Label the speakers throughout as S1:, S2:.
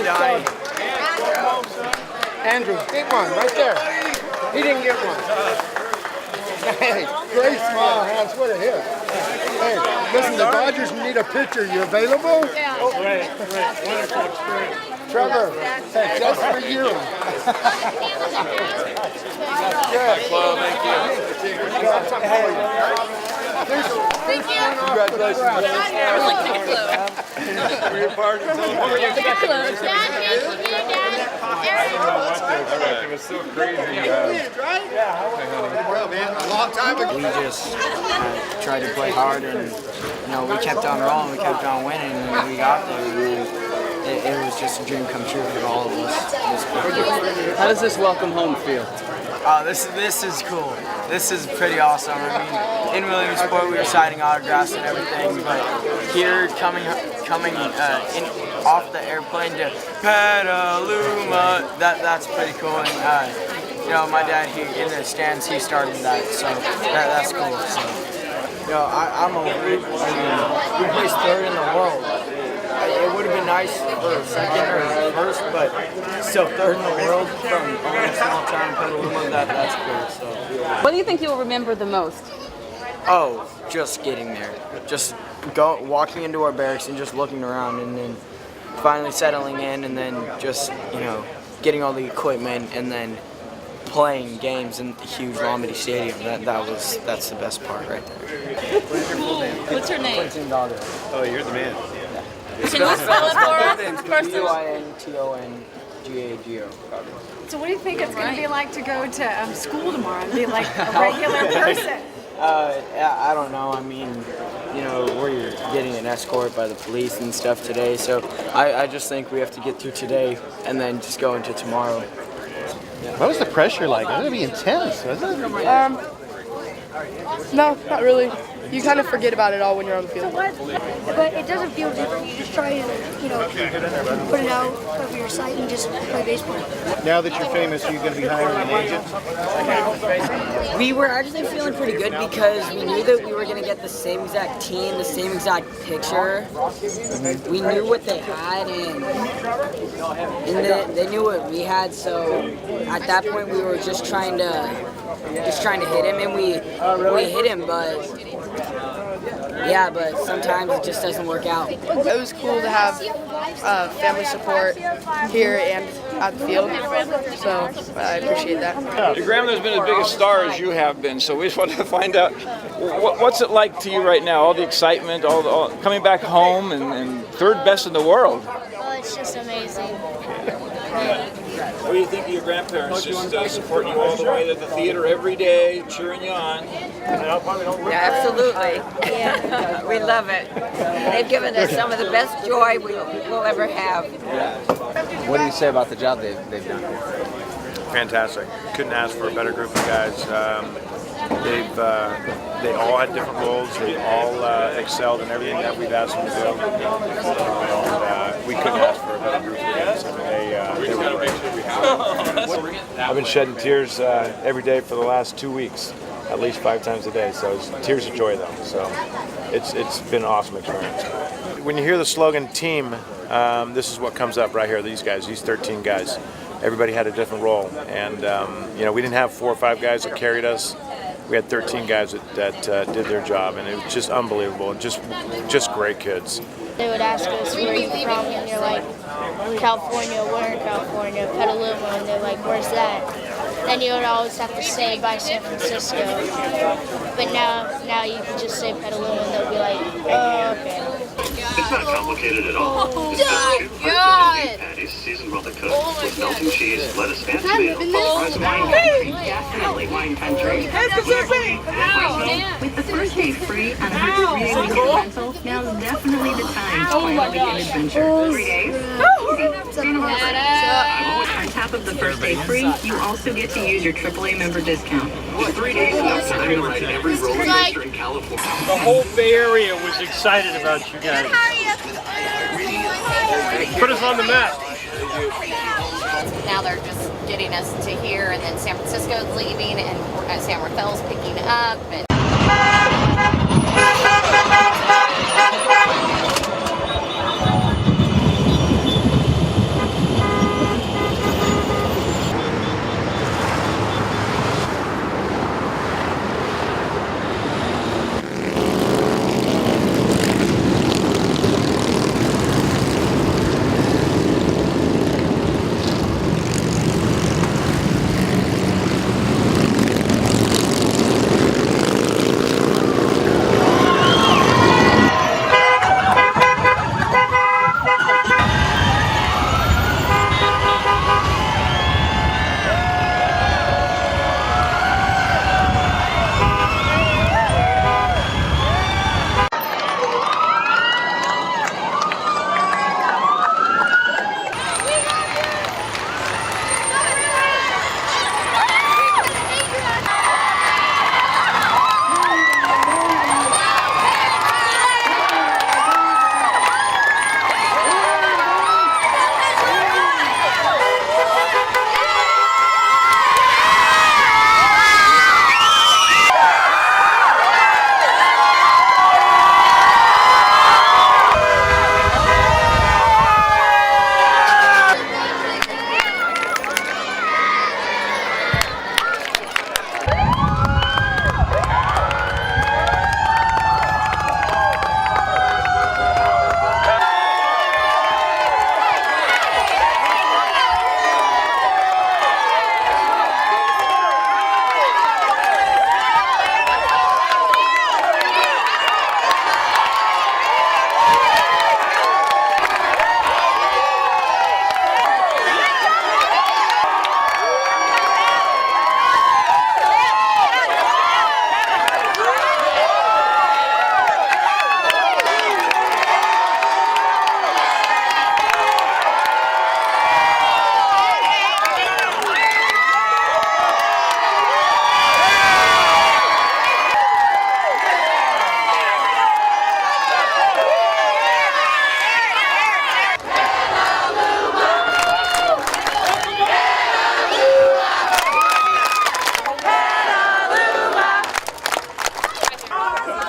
S1: dying.
S2: Andrew, get one right there. He didn't get one. Hey, great smile, hands. What a hit. Hey, listen, the Dodgers need a pitcher. You available?
S3: Yeah.
S1: Oh, great. Wonderful experience.
S2: Trevor, hey, just for you. Good.
S4: Well, thank you.
S3: Thank you.
S2: Congratulations.
S4: For your part of the It was so crazy.
S2: A long time ago.
S1: We just tried to play hard, and we kept on rolling, we kept on winning, and we got there. And it was just a dream come true for all of us.
S5: How does this welcome home feel?
S1: Oh, this is cool. This is pretty awesome. I mean, in Williamsport we were signing autographs and everything, but here coming off the airplane to Petaluma, that's pretty cool. And my dad, in the stands, he started that, so that's cool. So, I'm over it. I mean, we placed third in the world. It would have been nice for second or first, but still third in the world from a small town in Petaluma, that's cool. So.
S3: What do you think you'll remember the most?
S1: Oh, just getting there. Just walking into our barracks and just looking around, and then finally settling in, and then just, getting all the equipment, and then playing games in the huge Lombardy Stadium. That's the best part right there.
S3: What's your name?
S4: Oh, you're the man.
S3: Can you spell it for us? First
S1: Wintongago.
S6: So what do you think it's going to be like to go to school tomorrow and be like a regular person?
S1: I don't know. I mean, we're getting an escort by the police and stuff today, so I just think we have to get through today and then just go into tomorrow.
S7: Yeah. What was the pressure like? It was going to be intense, wasn't it?
S8: No, not really. You kind of forget about it all when you're on the field.
S9: But it doesn't feel different. You just try and, put it out of your sight and just play baseball.
S7: Now that you're famous, are you going to be hiring an agent?
S10: We were actually feeling pretty good because we knew that we were going to get the same exact team, the same exact picture. We knew what they had, and they knew what we had. So at that point, we were just trying to hit him, and we hit him, but sometimes it just doesn't work out.
S8: It was cool to have family support here and at the field, so I appreciate that.
S11: Your grandmother's been as big a star as you have been, so we just wanted to find out what's it like to you right now, all the excitement, all coming back home and third best in the world.
S9: Oh, it's just amazing.
S11: What do you think of your grandparents just supporting you all the way to the theater every day, cheering you on?
S10: Yeah, absolutely. Yeah. We love it. They've given us some of the best joy we'll ever have.
S5: What do you say about the job they've done?
S4: Fantastic. Couldn't ask for a better group of guys. They all had different roles. They all excelled in everything that we've asked them to do. And we couldn't ask for a better group of guys. I mean, they were great. I've been shedding tears every day for the last 2 weeks, at least 5 times a day. So it's tears of joy, though. So it's been an awesome experience. When you hear the slogan "team," this is what comes up right here. These 13 guys. Everybody had a different role, and we didn't have 4 or 5 guys that carried us. We had 13 guys that did their job, and it was just unbelievable, and just great kids.
S9: They would ask us, where are you from? And you're like, California, where in California? Petaluma. And they're like, where's that? Then you would always have to say by San Francisco. But now you can just say Petaluma, and they'll be like, oh, okay.
S12: It's not complicated at all.
S3: Oh,
S12: God! Patties, seasoned well cooked with melting cheese, lettuce, and tomato. Fries and wine country, definitely wine country.
S13: With the first day free on 100 real rental, now's definitely the time to finally get an adventure. 3 days? On top of the first day free, you also get to use your AAA member discount.
S12: 3 days enough time to ride every roller coaster in California.
S14: The whole Bay Area was excited about you guys. Put us on the map.
S3: Now they're just getting us to here, and then San Francisco's leaving, and San Rafael's picking up. And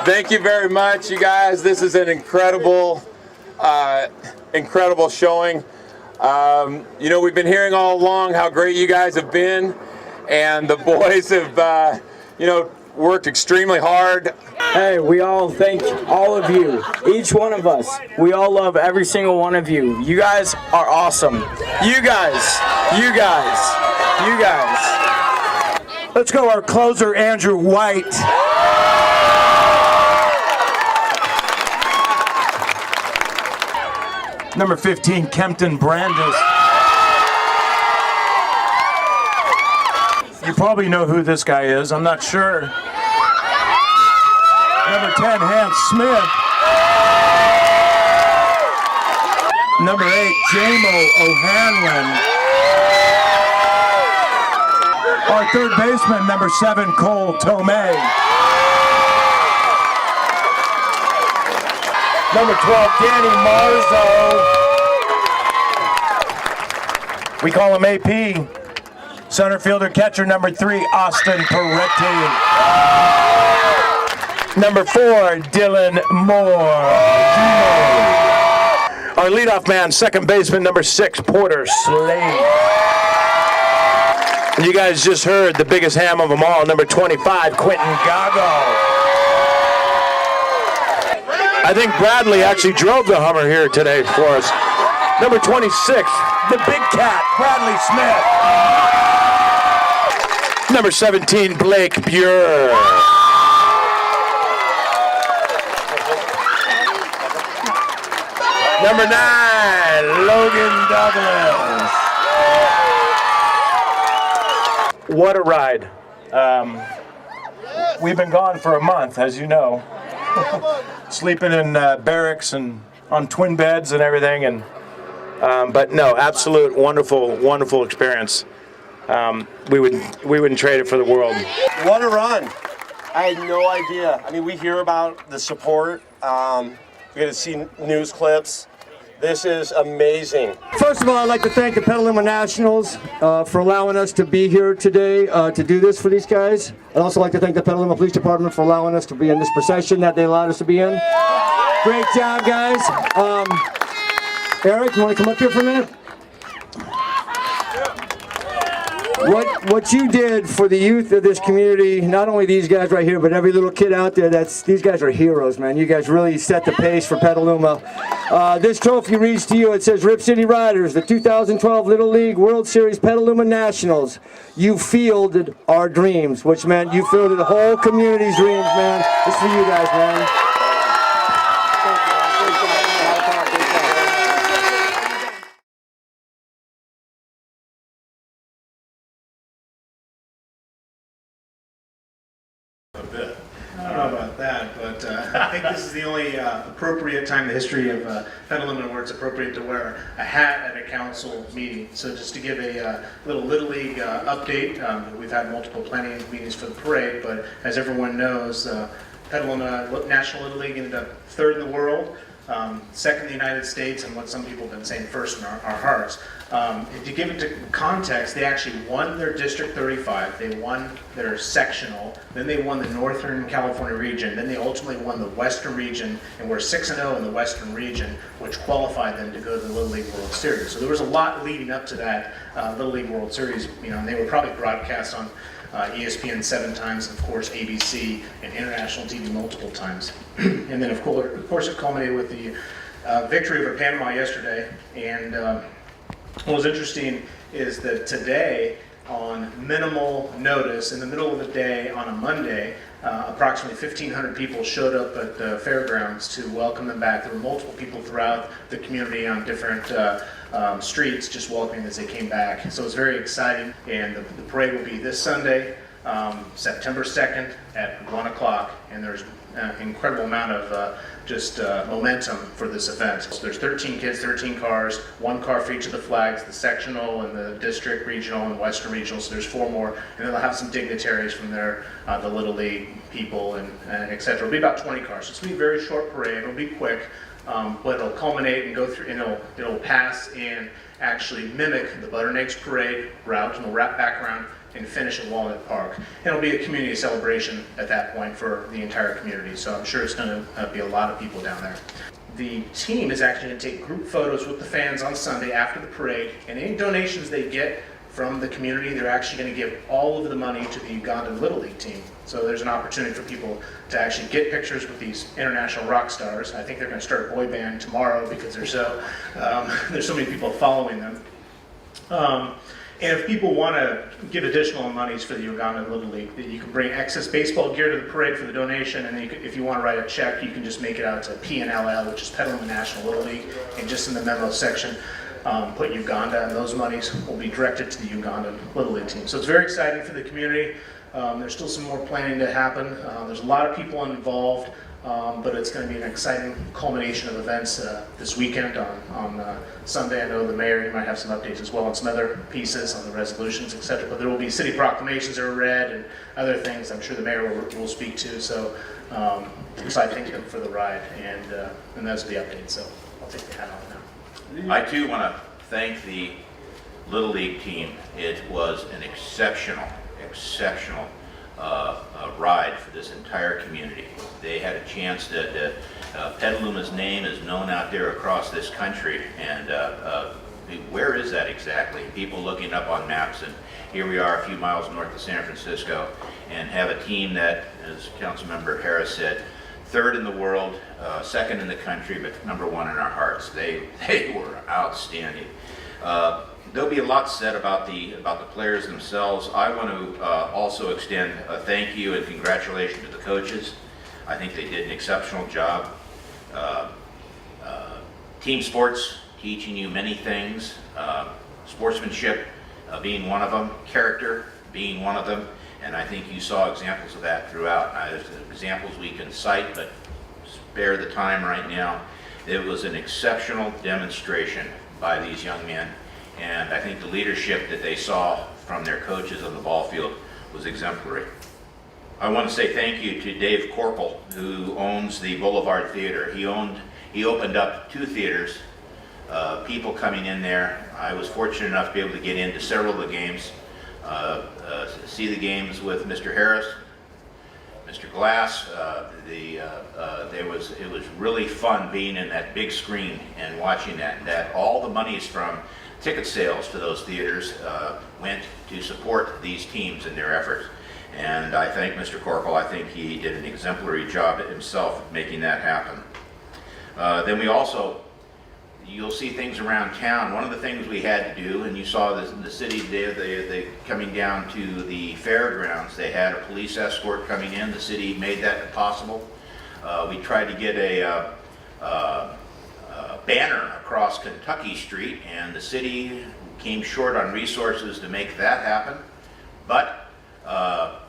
S15: Thank you very much, you guys. This is an incredible, incredible showing. You know, we've been hearing all along how great you guys have been, and the boys have, you know, worked extremely hard.
S1: Hey, we all thank all of you, each one of us. We all love every single one of you. You guys are awesome. You guys.
S16: Let's go our closer, Andrew White. Number 15, Kempton Brandis. You probably know who this guy is. I'm not sure. Number 10, Hans Smith. Number 8, Jamo O'Hanlon. Our third baseman, number 7, Cole Tomei. Number 12, Danny Marzo. We call him AP. Center fielder, catcher, number 3, Austin Peretti. Number 4, Dylan Moore. Our leadoff man, second baseman, number 6, Porter Slade. And you guys just heard the biggest ham of them all, number 25, Quentin Gago. I think Bradley actually drove the Hummer here today for us. Number 26, the big cat, Bradley Smith. Number 17, Blake Buer. Number 9, Logan Douglas. What a ride. We've been gone for a month, as you know. Sleeping in barracks and on twin beds and everything, and but no, absolute wonderful experience. We wouldn't trade it for the world.
S17: What a run! I had no idea. I mean, we hear about the support. We get to see news clips. This is amazing.
S18: First of all, I'd like to thank the Petaluma Nationals for allowing us to be here today to do this for these guys. I'd also like to thank the Petaluma Police Department for allowing us to be in this procession that they allowed us to be in. Great job, guys. Eric, you want to come up here for a minute? What you did for the youth of this community, not only these guys right here, but every little kid out there, these guys are heroes, man. You guys really set the pace for Petaluma. This trophy reads to you, it says, Rip City Riders, the 2012 Little League World Series Petaluma Nationals. You fielded our dreams, which meant you fielded the whole community's dreams, man. It's for you guys, man.
S19: I don't know about that, but I think this is the only appropriate time in the history of Petaluma where it's appropriate to wear a hat at a council meeting. So just to give a little Little League update, we've had multiple planning meetings for the parade, but as everyone knows, Petaluma National Little League ended up 3rd in the world, 2nd in the United States, and what some people have been saying 1st in our hearts. To give it to context, they actually won their District 35, they won their sectional, then they won the Northern California region, then they ultimately won the Western region, and were 6-0 in the Western region, which qualified them to go to the Little League World Series. So there was a lot leading up to that Little League World Series, you know, and they were probably broadcast on ESPN 7 times, and of course ABC and international TV multiple times. And then of course it culminated with the victory over Panama yesterday. And what was interesting is that today, on minimal notice, in the middle of the day on a Monday, approximately 1,500 people showed up at the fairgrounds to welcome them back. There were multiple people throughout the community on different streets just welcoming as they came back. So it's very exciting, and the parade will be this Sunday, September 2nd at 1 o'clock, and there's an incredible amount of momentum for this event. So there's 13 kids, 13 cars, 1 car for each of the flags, the sectional and the district, regional, and western regional, so there's 4 more, and then they'll have some dignitaries from there, the Little League people, and et cetera. It'll be about 20 cars, so it's going to be a very short parade, it'll be quick, but it'll culminate and go through, and it'll pass and actually mimic the Butter and Eggs Parade route, and we'll wrap back around and finish at Walnut Park. And it'll be a community celebration at that point for the entire community, so I'm sure it's going to be a lot of people down there. The team is actually going to take group photos with the fans on Sunday after the parade, and any donations they get from the community, they're actually going to give all of the money to the Ugandan Little League team. So there's an opportunity for people to actually get pictures with these international rock stars. I think they're going to start a boy band tomorrow because there's so many people following them. And if people want to give additional monies for the Ugandan Little League, that you can bring excess baseball gear to the parade for the donation, and then if you want to write a check, you can just make it out to PNLL, which is Petaluma National Little League, and just in the memo section, put Uganda, and those monies will be directed to the Ugandan Little League team. So it's very exciting for the community. There's still some more planning to happen. There's a lot of people involved, but it's going to be an exciting culmination of events this weekend on Sunday. I know the mayor might have some updates as well on some other pieces on the resolutions, etc. But there will be city proclamations that are read and other things I'm sure the mayor will speak to. So I thank them for the ride, and those are the updates. So I'll take the hat off now.
S20: I too want to thank the Little League team. It was an exceptional ride for this entire community. They had a chance that Petaluma's name is known out there across this country, and where is that exactly? People looking up on maps, and here we are a few miles north of San Francisco, and have a team that, as Councilmember Harris said, third in the world, second in the country, but number one in our hearts. They were outstanding. There'll be a lot said about the players themselves. I want to also extend a thank you and congratulations to the coaches. I think they did an exceptional job. Team sports, teaching you many things. Sportsmanship being one of them. Character being one of them. And I think you saw examples of that throughout. There's examples we can cite, but spare the time right now. It was an exceptional demonstration by these young men, and I think the leadership that they saw from their coaches on the ball field was exemplary. I want to say thank you to Dave Corporal, who owns the Boulevard Theater. He opened up 2 theaters, people coming in there. I was fortunate enough to be able to get into several of the games. See the games with Mr. Harris, Mr. Glass. It was really fun being in that big screen and watching that. All the monies from ticket sales to those theaters went to support these teams in their efforts. And I thank Mr. Corporal. I think he did an exemplary job himself making that happen. Then we also, you'll see things around town. One of the things we had to do, and you saw this in the city today, they coming down to the fairgrounds, they had a police escort coming in. The city made that possible. We tried to get a banner across Kentucky Street, and the city came short on resources to make that happen. But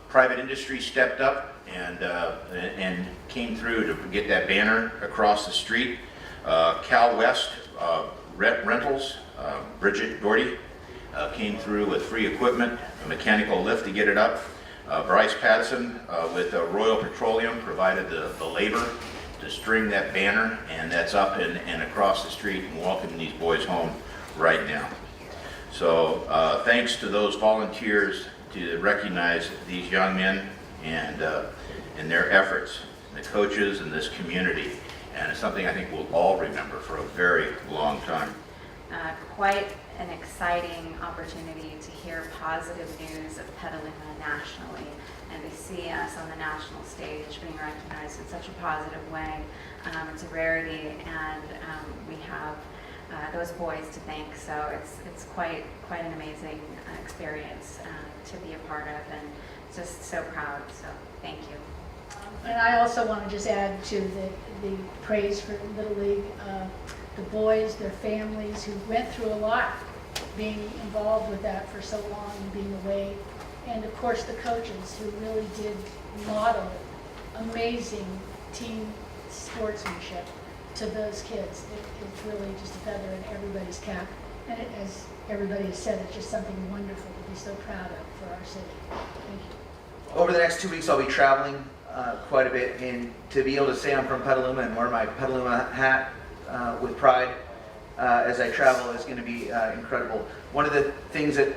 S20: private industry stepped up and came through to get that banner across the street. Cal West Rentals, Bridget Doherty, came through with free equipment, a mechanical lift to get it up. Bryce Patterson with Royal Petroleum provided the labor to string that banner, and that's up and across the street and welcoming these boys home right now. So thanks to those volunteers to recognize these young men and their efforts, the coaches and this community. And it's something I think we'll all remember for a very long time.
S21: Quite an exciting opportunity to hear positive news of Petaluma nationally and to see us on the national stage being recognized in such a positive way. It's a rarity, and we have those boys to thank, so it's quite an amazing experience to be a part of, and just so proud, so thank you.
S22: And I also want to just add to the praise for Little League, the boys, their families who went through a lot being involved with that for so long and being away. And of course the coaches who really did model amazing team sportsmanship to those kids. It's really just a feather in everybody's cap. And as everybody has said, it's just something wonderful to be so proud of for our city. Thank you.
S23: Over the next 2 weeks I'll be traveling quite a bit, and to be able to say I'm from Petaluma and wear my Petaluma hat with pride as I travel is going to be incredible. One of the things that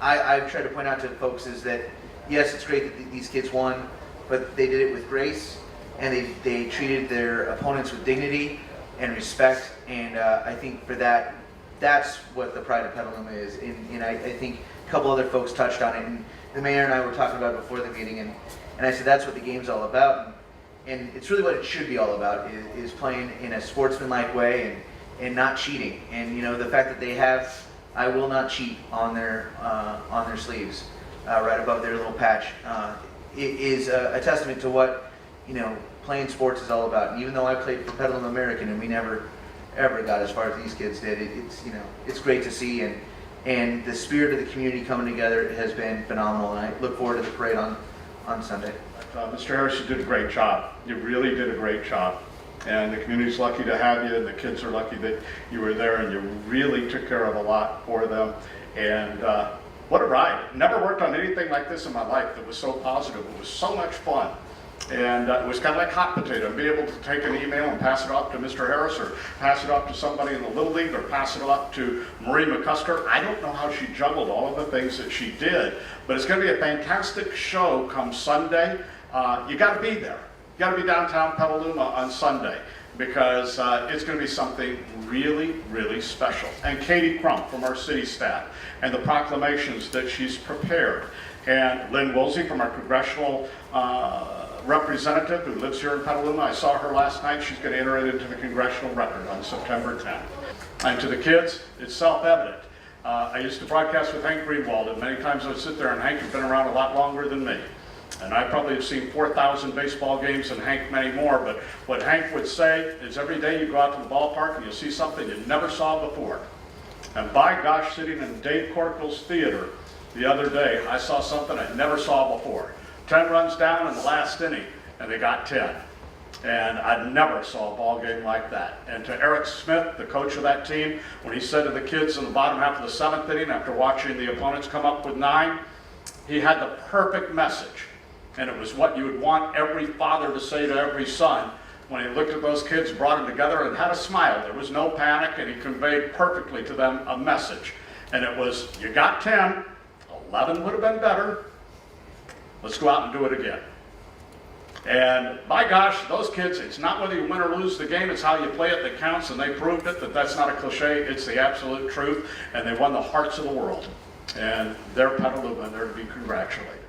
S23: I've tried to point out to folks is that, yes, it's great that these kids won, but they did it with grace, and they treated their opponents with dignity and respect, and I think for that, that's what the pride of Petaluma is. And I think a couple other folks touched on it, and the mayor and I were talking about it before the meeting, and I said that's what the game's all about, and it's really what it should be all about, is playing in a sportsmanlike way and not cheating. And the fact that they have "I will not cheat" on their sleeves, right above their little patch, it is a testament to what playing sports is all about. And even though I played for Petaluma American and we never ever got as far as these kids did, it's great to see, and the spirit of the community coming together has been phenomenal, and I look forward to the parade on Sunday.
S2: Mr. Harris, you did a great job. You really did a great job. And the community's lucky to have you, and the kids are lucky that you were there, and you really took care of a lot for them. And what a ride. Never worked on anything like this in my life that was so positive. It was so much fun. And it was kind of like hot potato, and be able to take an email and pass it off to Mr. Harris, or pass it off to somebody in the Little League, or pass it off to Marie McCusker. I don't know how she juggled all of the things that she did, but it's going to be a fantastic show come Sunday. You got to be there. You got to be downtown Petaluma on Sunday, because it's going to be something really, really special. And Katie Crump from our city staff, and the proclamations that she's prepared, and Lynn Woolsey from our congressional representative who lives here in Petaluma. I saw her last night. She's going to enter it into the congressional record on September 10th. And to the kids, it's self-evident. I used to broadcast with Hank Greenwald, and many times I would sit there, and Hank had been around a lot longer than me. And I probably have seen 4,000 baseball games, and Hank many more, but what Hank would say is every day you go out to the ballpark and you'll see something you never saw before. And by gosh, sitting in Dave Corkle's theater the other day, I saw something I never saw before. 10 runs down in the last inning, and they got 10. And I never saw a ball game like that. And to Eric Smith, the coach of that team, when he said to the kids in the bottom half of the 7th inning, after watching the opponents come up with 9, he had the perfect message. And it was what you would want every father to say to every son when he looked at those kids, brought them together, and had a smile. There was no panic, and he conveyed perfectly to them a message. And it was, you got 10, 11 would have been better. Let's go out and do it again. And by gosh, those kids, it's not whether you win or lose the game, it's how you play it that counts, and they proved it, that's not a cliche, it's the absolute truth, and they won the hearts of the world. And they're Petaluma, and they're to be congratulated.